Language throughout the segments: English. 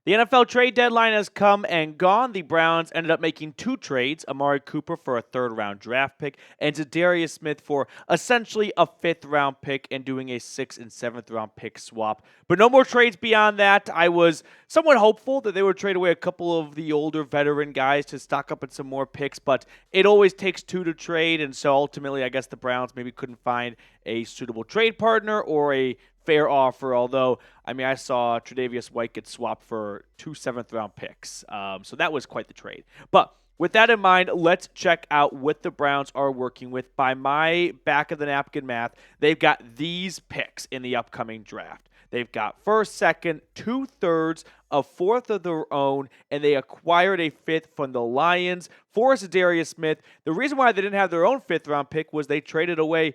The NFL trade deadline has come and gone. The Browns ended up making two trades, Amari Cooper for a third-round draft pick and Za'Darius Smith for essentially a fifth-round pick and doing a sixth and seventh-round pick swap. But no more trades beyond that. I was somewhat hopeful that they would trade away a couple of the older veteran guys to stock up on some more picks, but it always takes two to trade, and so ultimately I guess the Browns maybe couldn't find a suitable trade partner or a fair offer, although, I saw Tre'Davious White get swapped for two seventh-round picks. So that was quite the trade. But with that in mind, let's check out what the Browns are working with. By my back-of-the-napkin math, they've got these picks in the upcoming draft. They've got first, second, two-thirds, a fourth of their own, and they acquired a fifth from the Lions for Za'Darius Smith. The reason why they didn't have their own fifth-round pick was they traded away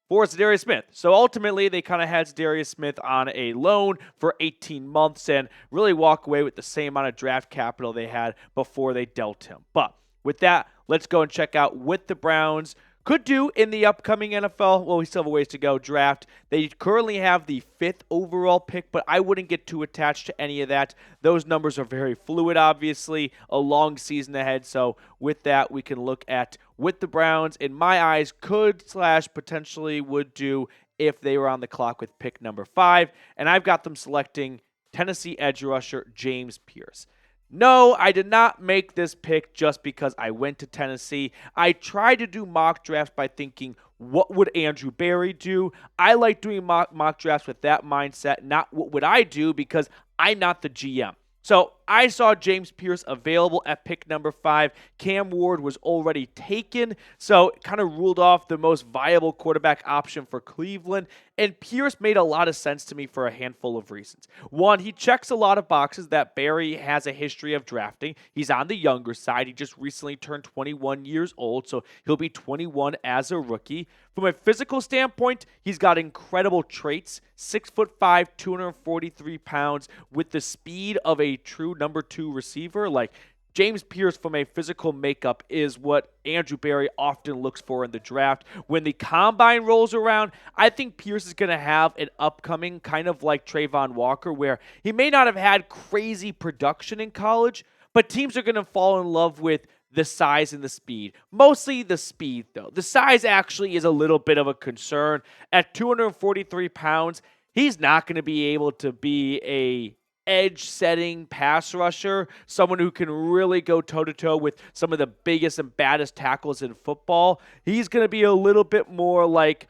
for Za'Darius Smith. So ultimately, they kind of had Za'Darius Smith on a loan for 18 months and really walk away with the same amount of draft capital they had before they dealt him. But with that, let's go and check out what the Browns could do in the upcoming NFL. Well, we still have a ways to go draft. They currently have the fifth overall pick, but I wouldn't get too attached to any of that. Those numbers are very fluid, obviously, a long season ahead. So with that, we can look at what the Browns, in my eyes, could / potentially would do if they were on the clock with pick number 5. And I've got them selecting Tennessee edge rusher James Pearce. No, I did not make this pick just because I went to Tennessee. I tried to do mock drafts by thinking, what would Andrew Berry do? I like doing mock drafts with that mindset, not what would I do, because I'm not the GM. So I saw James Pearce available at pick number 5. Cam Ward was already taken, so it kind of ruled off the most viable quarterback option for Cleveland. And Pearce made a lot of sense to me for a handful of reasons. One, he checks a lot of boxes that Barry has a history of drafting. He's on the younger side. He just recently turned 21 years old, so he'll be 21 as a rookie. From a physical standpoint, he's got incredible traits. 6'5", 243 pounds, with the speed of a true number 2 receiver. Like, James Pearce from a physical makeup is what Andrew Berry often looks for in the draft. When the combine rolls around, I think Pearce is going to have an upcoming kind of like Trayvon Walker, where he may not have had crazy production in college, but teams are going to fall in love with the size and the speed. Mostly the speed, though. The size actually is a little bit of a concern. At 243 pounds, he's not going to be able to be a edge-setting pass rusher, someone who can really go toe-to-toe with some of the biggest and baddest tackles in football. He's going to be a little bit more like,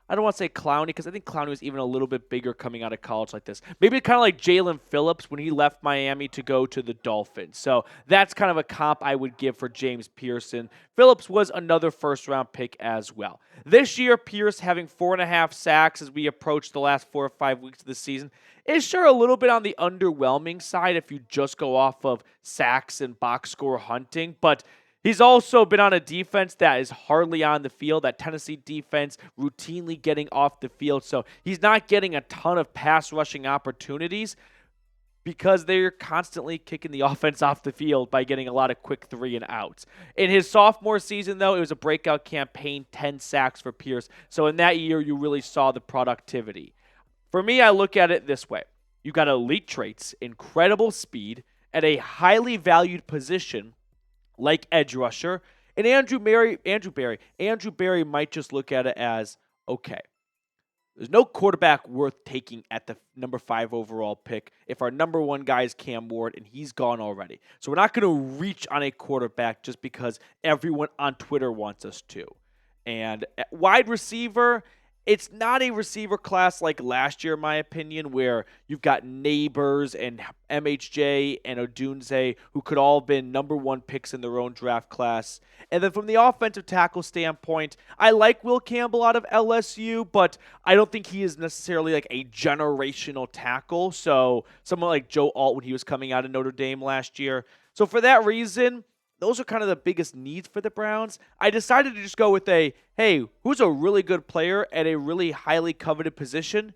I don't want to say Clowney, because I think Clowney was even a little bit bigger coming out of college like this. Maybe kind of like Jalen Phillips when he left Miami to go to the Dolphins. So that's kind of a comp I would give for James Pearce. Phillips was another first-round pick as well. This year, Pearce having 4.5 sacks as we approach the last 4 or 5 weeks of the season is sure a little bit on the underwhelming side if you just go off of sacks and box score hunting, but he's also been on a defense that is hardly on the field, that Tennessee defense routinely getting off the field. So he's not getting a ton of pass rushing opportunities because they're constantly kicking the offense off the field by getting a lot of quick 3 and outs. In his sophomore season, though, it was a breakout campaign, 10 sacks for Pearce. So in that year, you really saw the productivity. For me, I look at it this way. You got elite traits, incredible speed, at a highly valued position like edge rusher, and Andrew Berry might just look at it as, okay, there's no quarterback worth taking at the number 5 overall pick if our number 1 guy is Cam Ward and he's gone already. So we're not going to reach on a quarterback just because everyone on Twitter wants us to. And at wide receiver, it's not a receiver class like last year, in my opinion, where you've got Neighbors and MHJ and Odunze, who could all have been number 1 picks in their own draft class. And then from the offensive tackle standpoint, I like Will Campbell out of LSU, but I don't think he is necessarily like a generational tackle. So someone like Joe Alt when he was coming out of Notre Dame last year. So for that reason, those are kind of the biggest needs for the Browns. I decided to just go with hey, who's a really good player at a really highly coveted position?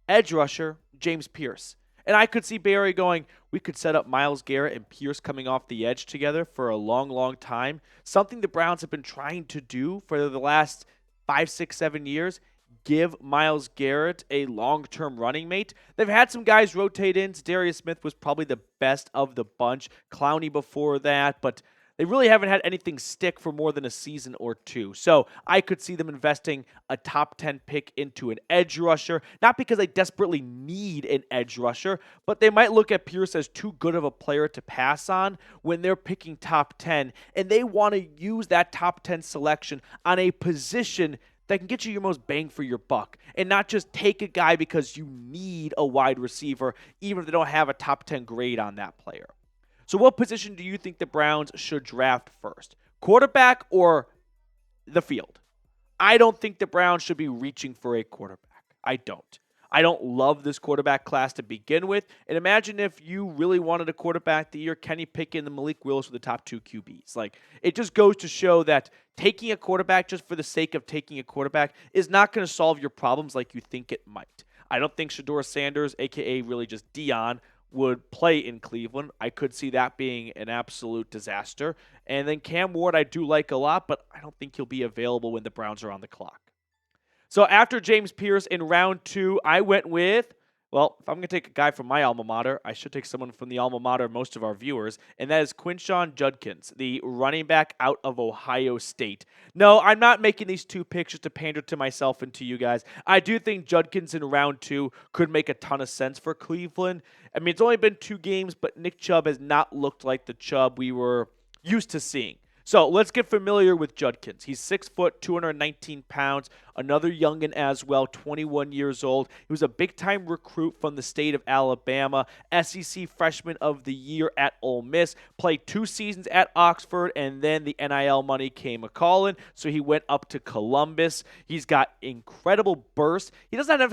Edge rusher, James Pearce. And I could see Barry going, we could set up Myles Garrett and Pearce coming off the edge together for a long, long time. Something the Browns have been trying to do for the last 5, 6, 7 years. give Myles Garrett a long-term running mate. They've had some guys rotate in. Za'Darius Smith was probably the best of the bunch. Clowney before that, but they really haven't had anything stick for more than a season or two. So I could see them investing a top 10 pick into an edge rusher, not because they desperately need an edge rusher, but they might look at Pearce as too good of a player to pass on when they're picking top 10, and they want to use that top 10 selection on a position that can get you your most bang for your buck and not just take a guy because you need a wide receiver, even if they don't have a top 10 grade on that player. So what position do you think the Browns should draft first? Quarterback or the field? I don't think the Browns should be reaching for a quarterback. I don't. I don't love this quarterback class to begin with. And imagine if you really wanted a quarterback the year Kenny Pickett and Malik Willis were the top 2 QBs. Like, it just goes to show that taking a quarterback just for the sake of taking a quarterback is not going to solve your problems like you think it might. I don't think Shedeur Sanders, a.k.a. really just Dion, would play in Cleveland. I could see that being an absolute disaster. And then Cam Ward I do like a lot, but I don't think he'll be available when the Browns are on the clock. So after James Pearce in round 2, I went with, well, if I'm going to take a guy from my alma mater, I should take someone from the alma mater of most of our viewers, and that is Quinshon Judkins, the running back out of Ohio State. No, I'm not making these 2 picks just to pander to myself and to you guys. I do think Judkins in round 2 could make a ton of sense for Cleveland. I mean, it's only been 2 games, but Nick Chubb has not looked like the Chubb we were used to seeing. So let's get familiar with Judkins. He's 6 foot, 219 pounds, another youngin as well, 21 years old. He was a big-time recruit from the state of Alabama, SEC Freshman of the Year at Ole Miss, played 2 seasons at Oxford, and then the NIL money came a-calling, so he went up to Columbus. He's got incredible burst. He does not have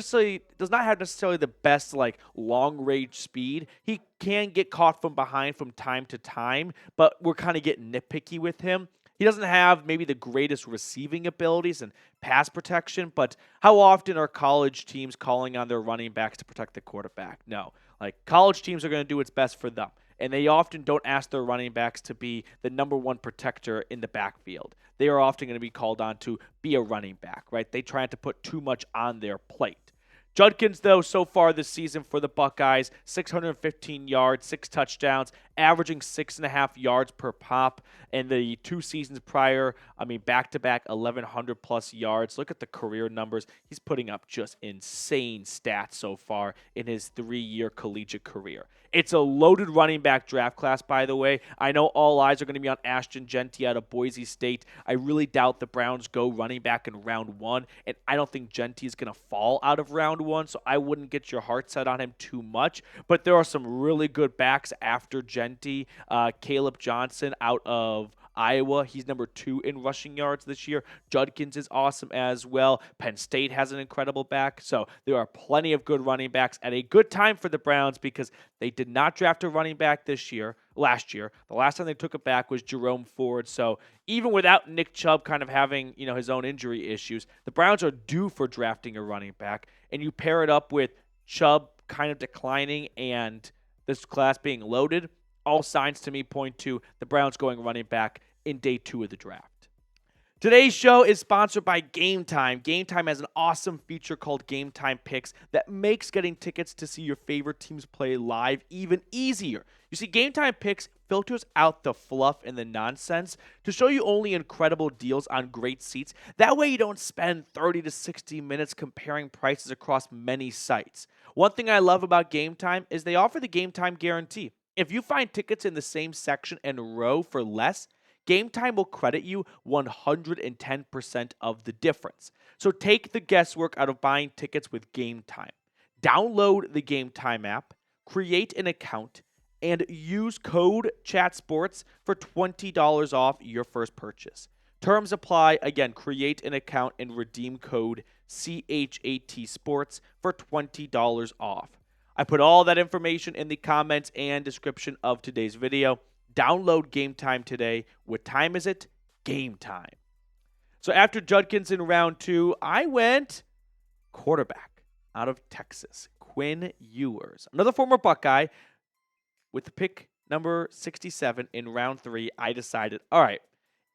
necessarily the best long-range speed. He can get caught from behind from time to time, but we're kind of getting nitpicky with him. He doesn't have maybe the greatest receiving abilities and pass protection, but how often are college teams calling on their running backs to protect the quarterback? No. College teams are going to do what's best for them, and they often don't ask their running backs to be the number 1 protector in the backfield. They are often going to be called on to be a running back, right? They try not to put too much on their plate. Judkins, though, so far this season for the Buckeyes, 615 yards, 6 touchdowns, averaging 6.5 yards per pop. And the 2 seasons prior, back-to-back 1,100-plus yards. Look at the career numbers. He's putting up just insane stats so far in his 3-year collegiate career. It's a loaded running back draft class, by the way. I know all eyes are going to be on Ashton Jeanty out of Boise State. I really doubt the Browns go running back in round 1, and I don't think Jeanty is going to fall out of round 1, so I wouldn't get your heart set on him too much. But there are some really good backs after Jeanty. Caleb Johnson out of Iowa, he's number 2 in rushing yards this year. Judkins is awesome as well. Penn State has an incredible back. So there are plenty of good running backs at a good time for the Browns because they did not draft a running back last year. The last time they took it back was Jerome Ford. So even without Nick Chubb kind of having, his own injury issues, the Browns are due for drafting a running back. And you pair it up with Chubb kind of declining and this class being loaded, all signs to me point to the Browns going running back in day 2 of the draft. Today's show is sponsored by Game Time. Game Time has an awesome feature called Game Time Picks that makes getting tickets to see your favorite teams play live even easier. You see, Game Time Picks filters out the fluff and the nonsense to show you only incredible deals on great seats. That way you don't spend 30 to 60 minutes comparing prices across many sites. One thing I love about Game Time is they offer the Game Time guarantee. If you find tickets in the same section and row for less, Game Time will credit you 110% of the difference. So take the guesswork out of buying tickets with Game Time. Download the Game Time app, create an account, and use code CHATSPORTS for $20 off your first purchase. Terms apply. Again, create an account and redeem code CHAT Sports for $20 off. I put all that information in the comments and description of today's video. Download Game Time today. What time is it? Game time. So after Judkins in round 2, I went quarterback out of Texas, Quinn Ewers. Another former Buckeye. With the pick number 67 in round 3, I decided, all right,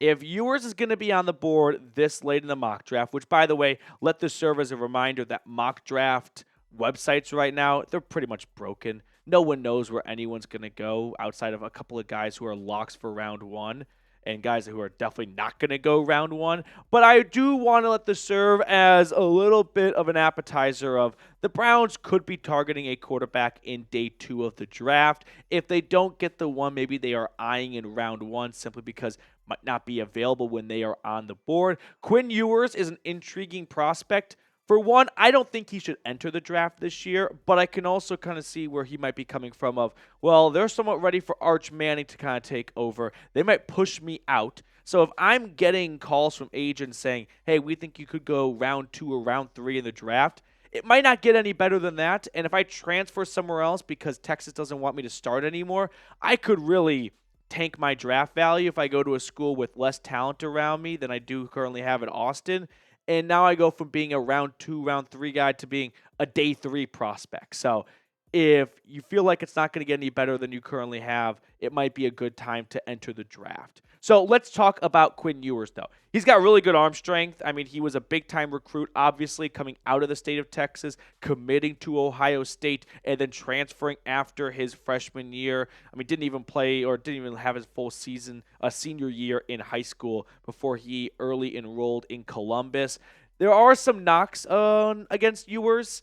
If Ewers is going to be on the board this late in the mock draft, which, by the way, let this serve as a reminder that mock draft websites right now, they're pretty much broken. No one knows where anyone's going to go outside of a couple of guys who are locks for round one and guys who are definitely not going to go round one. But I do want to let this serve as a little bit of an appetizer of the Browns could be targeting a quarterback in day 2 of the draft. If they don't get the one, maybe they are eyeing in round 1 simply because might not be available when they are on the board. Quinn Ewers is an intriguing prospect. For one, I don't think he should enter the draft this year, but I can also kind of see where he might be coming from of, well, they're somewhat ready for Arch Manning to kind of take over. They might push me out. So if I'm getting calls from agents saying, hey, we think you could go round 2 or round 3 in the draft, it might not get any better than that. And if I transfer somewhere else because Texas doesn't want me to start anymore, I could really tank my draft value if I go to a school with less talent around me than I do currently have at Austin. And now I go from being a round 2, round 3 guy to being a day 3 prospect. So if you feel like it's not going to get any better than you currently have, it might be a good time to enter the draft. So let's talk about Quinn Ewers, though. He's got really good arm strength. I mean, he was a big-time recruit, obviously, coming out of the state of Texas, committing to Ohio State, and then transferring after his freshman year. I mean, didn't even play or didn't even have his full season, senior year in high school before he early enrolled in Columbus. There are some knocks against Ewers.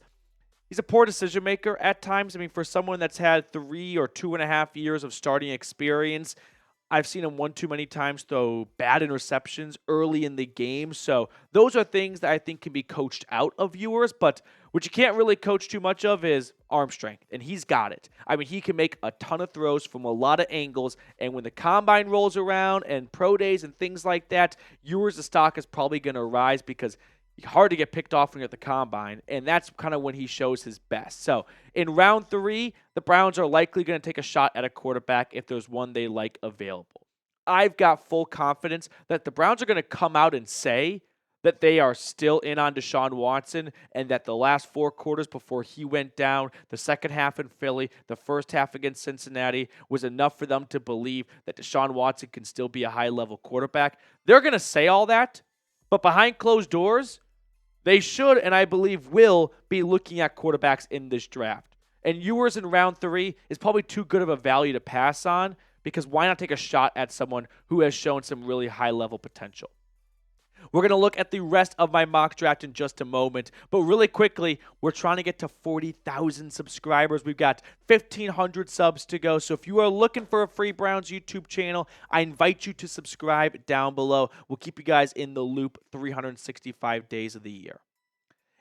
He's a poor decision maker at times. I mean, for someone that's had 3 or 2.5 years of starting experience, I've seen him one too many times throw bad interceptions early in the game. So those are things that I think can be coached out of Ewers. But what you can't really coach too much of is arm strength. And he's got it. I mean, he can make a ton of throws from a lot of angles. And when the combine rolls around and pro days and things like that, Ewers' stock is probably going to rise because hard to get picked off when you're at the combine, and that's kind of when he shows his best. So in round 3, the Browns are likely going to take a shot at a quarterback if there's one they like available. I've got full confidence that the Browns are going to come out and say that they are still in on Deshaun Watson and that the last 4 quarters before he went down, the second half in Philly, the first half against Cincinnati, was enough for them to believe that Deshaun Watson can still be a high-level quarterback. They're going to say all that, but behind closed doors, they should, and I believe will, be looking at quarterbacks in this draft. And Ewers in round 3 is probably too good of a value to pass on because why not take a shot at someone who has shown some really high-level potential? We're going to look at the rest of my mock draft in just a moment. But really quickly, we're trying to get to 40,000 subscribers. We've got 1,500 subs to go. So if you are looking for a free Browns YouTube channel, I invite you to subscribe down below. We'll keep you guys in the loop 365 days of the year.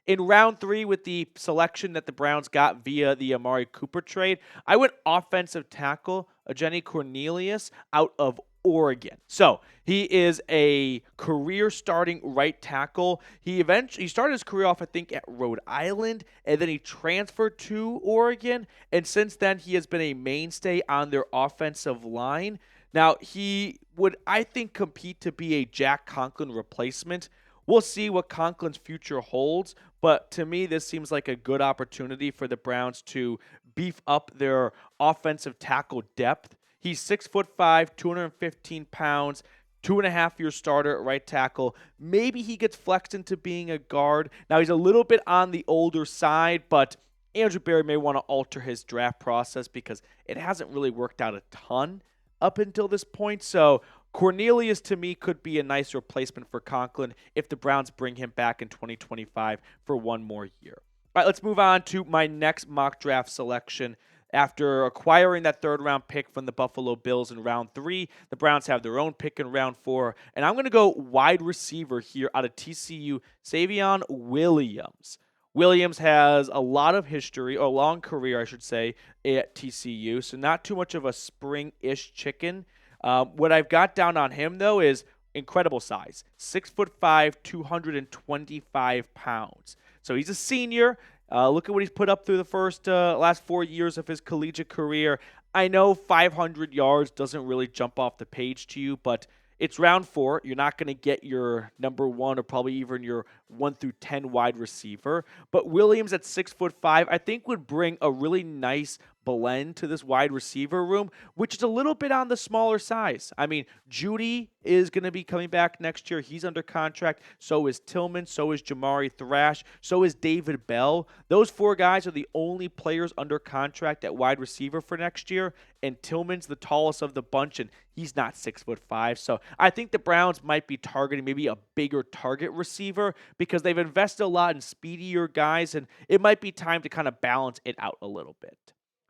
In round 3, with the selection that the Browns got via the Amari Cooper trade, I went offensive tackle Ajani Cornelius out of Oregon. So he is a career starting right tackle. He started his career off, I think, at Rhode Island, and then he transferred to Oregon. And since then, he has been a mainstay on their offensive line. Now, he would, I think, compete to be a Jack Conklin replacement. We'll see what Conklin's future holds, but to me, this seems like a good opportunity for the Browns to beef up their offensive tackle depth. He's 6'5", 215 pounds, 2.5-year starter at right tackle. Maybe he gets flexed into being a guard. Now, he's a little bit on the older side, but Andrew Berry may want to alter his draft process because it hasn't really worked out a ton up until this point. So Cornelius, to me, could be a nice replacement for Conklin if the Browns bring him back in 2025 for one more year. All right, let's move on to my next mock draft selection. After acquiring that 3rd-round pick from the Buffalo Bills in round 3, the Browns have their own pick in round 4. And I'm going to go wide receiver here out of TCU, Savion Williams. Williams has a lot of history, or a long career, I should say, at TCU, so not too much of a spring-ish chicken. What I've got down on him, though, is incredible size, 6'5", 225 pounds. So he's a senior. Look at what he's put up through the last 4 years of his collegiate career. I know 500 yards doesn't really jump off the page to you, but it's round 4. You're not going to get your number 1 or probably even your 1 through 10 wide receiver. But Williams at 6'5", I think would bring a really nice blend to this wide receiver room, which is a little bit on the smaller size. I mean, Judy is going to be coming back next year. He's under contract. So is Tillman. So is Jamari Thrash. So is David Bell. Those 4 guys are the only players under contract at wide receiver for next year. And Tillman's the tallest of the bunch, and he's not 6'5". So I think the Browns might be targeting maybe a bigger target receiver because they've invested a lot in speedier guys, and it might be time to kind of balance it out a little bit.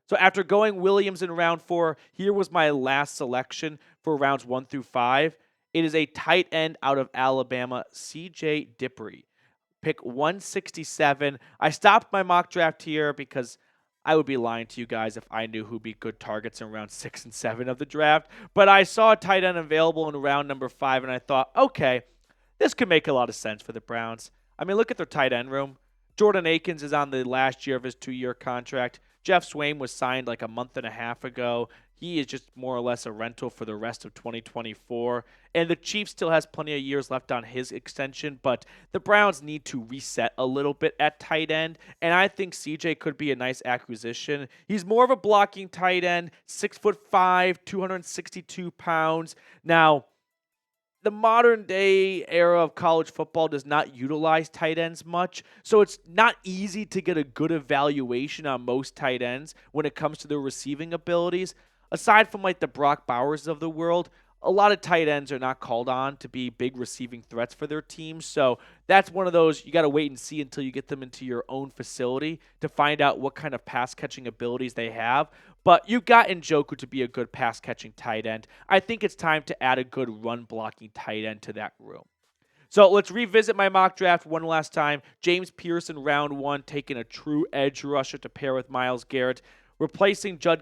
So after going Williams in round 4, here was my last selection for rounds 1 through 5. It is a tight end out of Alabama, C.J. Dippre. Pick 167. I stopped my mock draft here because I would be lying to you guys if I knew who'd be good targets in round 6 and 7 of the draft. But I saw a tight end available in round number 5, and I thought, okay, this could make a lot of sense for the Browns. I mean, look at their tight end room. Jordan Akins is on the last year of his 2-year contract. Jeff Swain was signed like a month and a half ago. He is just more or less a rental for the rest of 2024. And the Chiefs still has plenty of years left on his extension, but the Browns need to reset a little bit at tight end, and I think CJ could be a nice acquisition. He's more of a blocking tight end, 6'5", 262 pounds. Now, the modern day era of college football does not utilize tight ends much, so it's not easy to get a good evaluation on most tight ends when it comes to their receiving abilities. Aside from like the Brock Bowers of the world, a lot of tight ends are not called on to be big receiving threats for their teams. So that's one of those you got to wait and see until you get them into your own facility to find out what kind of pass catching abilities they have. But you got Njoku to be a good pass catching tight end. I think it's time to add a good run blocking tight end to that room. So let's revisit my mock draft one last time. James Pearce in round 1, taking a true edge rusher to pair with Myles Garrett, replacing Chubb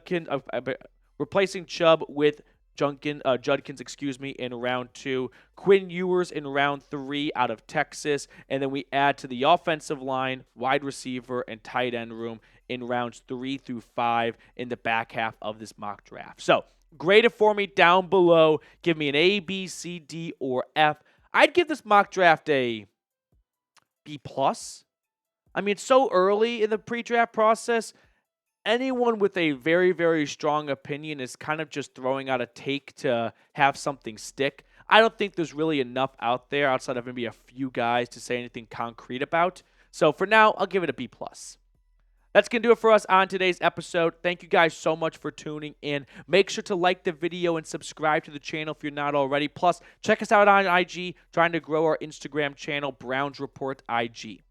with Judkins, in round 2. Quinn Ewers in round 3 out of Texas. And then we add to the offensive line, wide receiver, and tight end room in rounds 3 through 5 in the back half of this mock draft. So grade it for me down below. Give me an A, B, C, D, or F. I'd give this mock draft a B+. I mean, it's so early in the pre-draft process. Anyone with a very, very strong opinion is kind of just throwing out a take to have something stick. I don't think there's really enough out there outside of maybe a few guys to say anything concrete about. So for now, I'll give it a B+. That's going to do it for us on today's episode. Thank you guys so much for tuning in. Make sure to like the video and subscribe to the channel if you're not already. Plus, check us out on IG, trying to grow our Instagram channel, Browns Report IG.